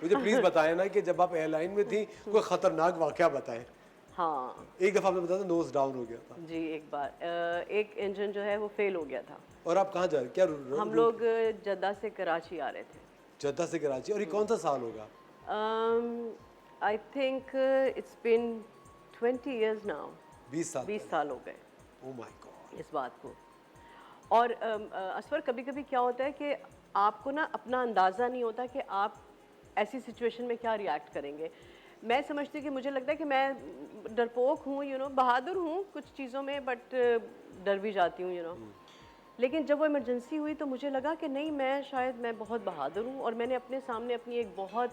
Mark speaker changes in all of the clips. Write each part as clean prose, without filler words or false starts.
Speaker 1: मुझे प्लीज बताएं ना कि जब आप एयरलाइन में थी कोई खतरनाक वाकया बताएं।
Speaker 2: हाँ
Speaker 1: एक दफा आपने बताया था नोज डाउन हो गया था
Speaker 2: जी, एक बार एक इंजन जो है वो फेल हो गया था।
Speaker 1: और आप कहाँ जा रहे क्या
Speaker 2: हम लोग जद्दा से कराची आ रहे थे।
Speaker 1: जद्दा से कराची। और ये कौन सा साल होगा?
Speaker 2: I think it's been 20 years now.
Speaker 1: 20 साल
Speaker 2: 20 साल हो गए
Speaker 1: ओह माय गॉड।
Speaker 2: इस बात को। और असफर कभी कभी क्या होता है कि आपको ना अपना अंदाज़ा नहीं होता कि आप ऐसी सिचुएशन में क्या रिएक्ट करेंगे। मैं समझती हूँ कि मुझे लगता है कि मैं डरपोक हूँ, बहादुर हूँ कुछ चीज़ों में, बट डर भी जाती हूँ। लेकिन जब वो इमरजेंसी हुई तो मुझे लगा कि नहीं, मैं बहुत बहादुर हूँ। और मैंने अपने सामने अपनी एक बहुत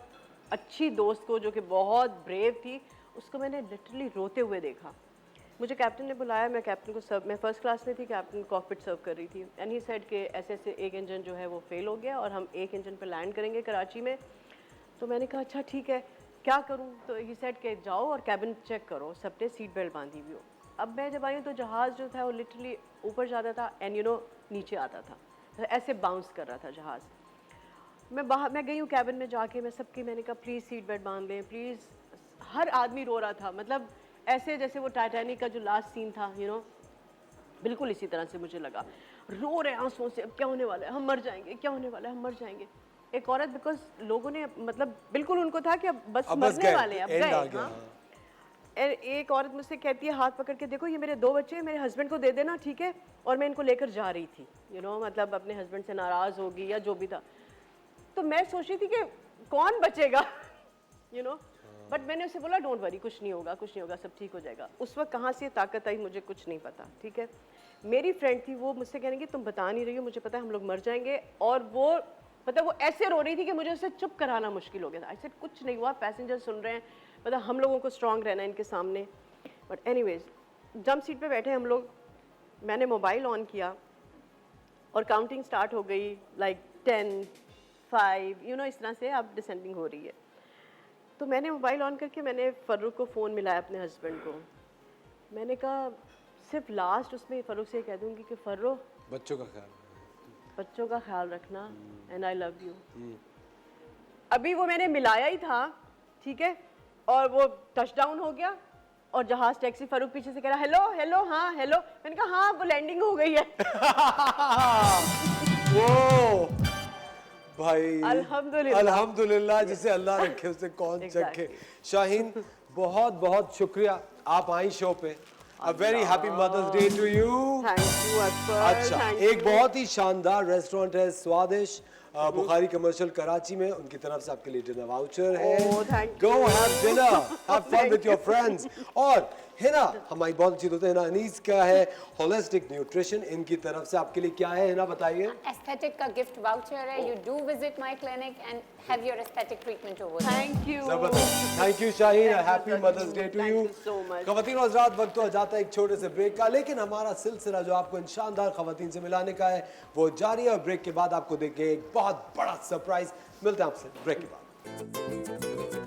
Speaker 2: अच्छी दोस्त को, जो कि बहुत ब्रेव थी, उसको मैंने लिटरली रोते हुए देखा। मुझे कैप्टन ने बुलाया, मैं कैप्टन को सर्व, मैं फर्स्ट क्लास में थी, कैप्टन कॉकपिट सर्व कर रही थी, एंड ही सेड कि ऐसे ऐसे एक इंजन जो है वो फेल हो गया और हम एक इंजन पर लैंड करेंगे कराची में। तो मैंने कहा अच्छा ठीक है, क्या करूं? तो ही सेड कि जाओ और कैबिन चेक करो, सबने सीट बेल्ट बांधी हुई हो। अब मैं जब आई हूँ तो जहाज़ जो था वो लिटरली ऊपर जाता था एंड नीचे आता था, ऐसे बाउंस कर रहा था जहाज़। मैं गई हूँ कैबिन में जाके, मैंने कहा प्लीज़ सीट बेल्ट बांध लें प्लीज़। हर आदमी रो रहा था, मतलब ऐसे जैसे वो टाइटैनिक का जो लास्ट सीन था, बिल्कुल इसी तरह से मुझे लगा। रो रहे आंसुओं से, अब क्या होने वाला है, हम मर जाएंगे, क्या होने वाला है, हम मर जाएंगे। एक औरत, बिकॉज लोगों ने मतलब बिल्कुल उनको था कि अब बस मरने वाले हैं, अब गए। हाँ। एक औरत मुझसे कहती है हाथ पकड़ के, देखो ये मेरे 2 बच्चे हैं, मेरे हस्बैंड को दे देना, ठीक है। और मैं इनको लेकर जा रही थी, मतलब अपने हस्बैंड से नाराज़ होगी या जो भी था। तो मैं सोच रही थी कि कौन बचेगा, बट मैंने उसे बोला डोंट वरी, कुछ नहीं होगा, कुछ नहीं होगा, सब ठीक हो जाएगा। उस वक्त कहाँ से ताकत आई मुझे कुछ नहीं पता, ठीक है। मेरी फ्रेंड थी, वो मुझसे कह रही कि तुम बता नहीं रही हो, मुझे पता है हम लोग मर जाएंगे। और वो मतलब वो ऐसे रो रही थी कि मुझे उसे चुप कराना मुश्किल हो गया था। ऐसे कुछ नहीं हुआ, पैसेंजर सुन रहे हैं, मतलब हम लोगों को स्ट्रांग रहना है इनके सामने। बट एनीवेज, जंप सीट पे बैठे हम लोग, मैंने मोबाइल ऑन किया और काउंटिंग स्टार्ट हो गई, लाइक 10, 5, इस तरह से अब डिसेंडिंग हो रही है। तो मैंने मोबाइल ऑन करके मैंने फ़र्रुख को फ़ोन मिलाया, अपने हस्बैंड को। मैंने कहा सिर्फ लास्ट उसमें फ़र्रुख से कह दूंगी कि फ़र्रुख, बच्चों का ख्याल रखना, एंड आई लव यू। अभी वो मैंने मिलाया ही था, ठीक है, और वो टच डाउन हो गया और जहाज टैक्सी, फ़र्रुख पीछे से कह रहा हेलो हेलो, हाँ हेलो। मैंने कहा हाँ वो लैंडिंग हो गई है।
Speaker 1: वो भाई
Speaker 2: अल्हम्दुलिल्लाह,
Speaker 1: अल्हम्दुलिल्लाह, जिसे अल्लाह रखे उसे कौन चखे। शाहीन, बहुत बहुत शुक्रिया, आप आई शो पे। A very happy Mother's Day to you.
Speaker 2: Thank you Akbar.
Speaker 1: अच्छा, एक बहुत ही शानदार रेस्टोरेंट है स्वादिश, बुखारी कमर्शियल कराची में, उनकी तरफ से आपके लिए डिनर वाउचर है। Go have dinner, have fun with your friends. और हिना, हमारी बहुत अच्छी दोस्त है हिना अनीस का है होलिस्टिक न्यूट्रिशन, इनकी तरफ से आपके लिए क्या है हिना, बताइए।
Speaker 3: एस्थेटिक का गिफ्ट वाउचर है। You do visit my clinic and have your aesthetic treatment over there.
Speaker 2: Thank you,
Speaker 1: जबरदस्त, thank you Shaheen, happy mother's day to you. खवातीन और हज़रात, वक्त तो जाता है एक छोटे से ब्रेक का, लेकिन हमारा सिलसिला जो आपको इन शानदार खवातीन से मिलाने का है वो जारी है। और ब्रेक के बाद आपको देंगे एक बहुत बड़ा सरप्राइज। मिलते हैं आपसे ब्रेक के बाद।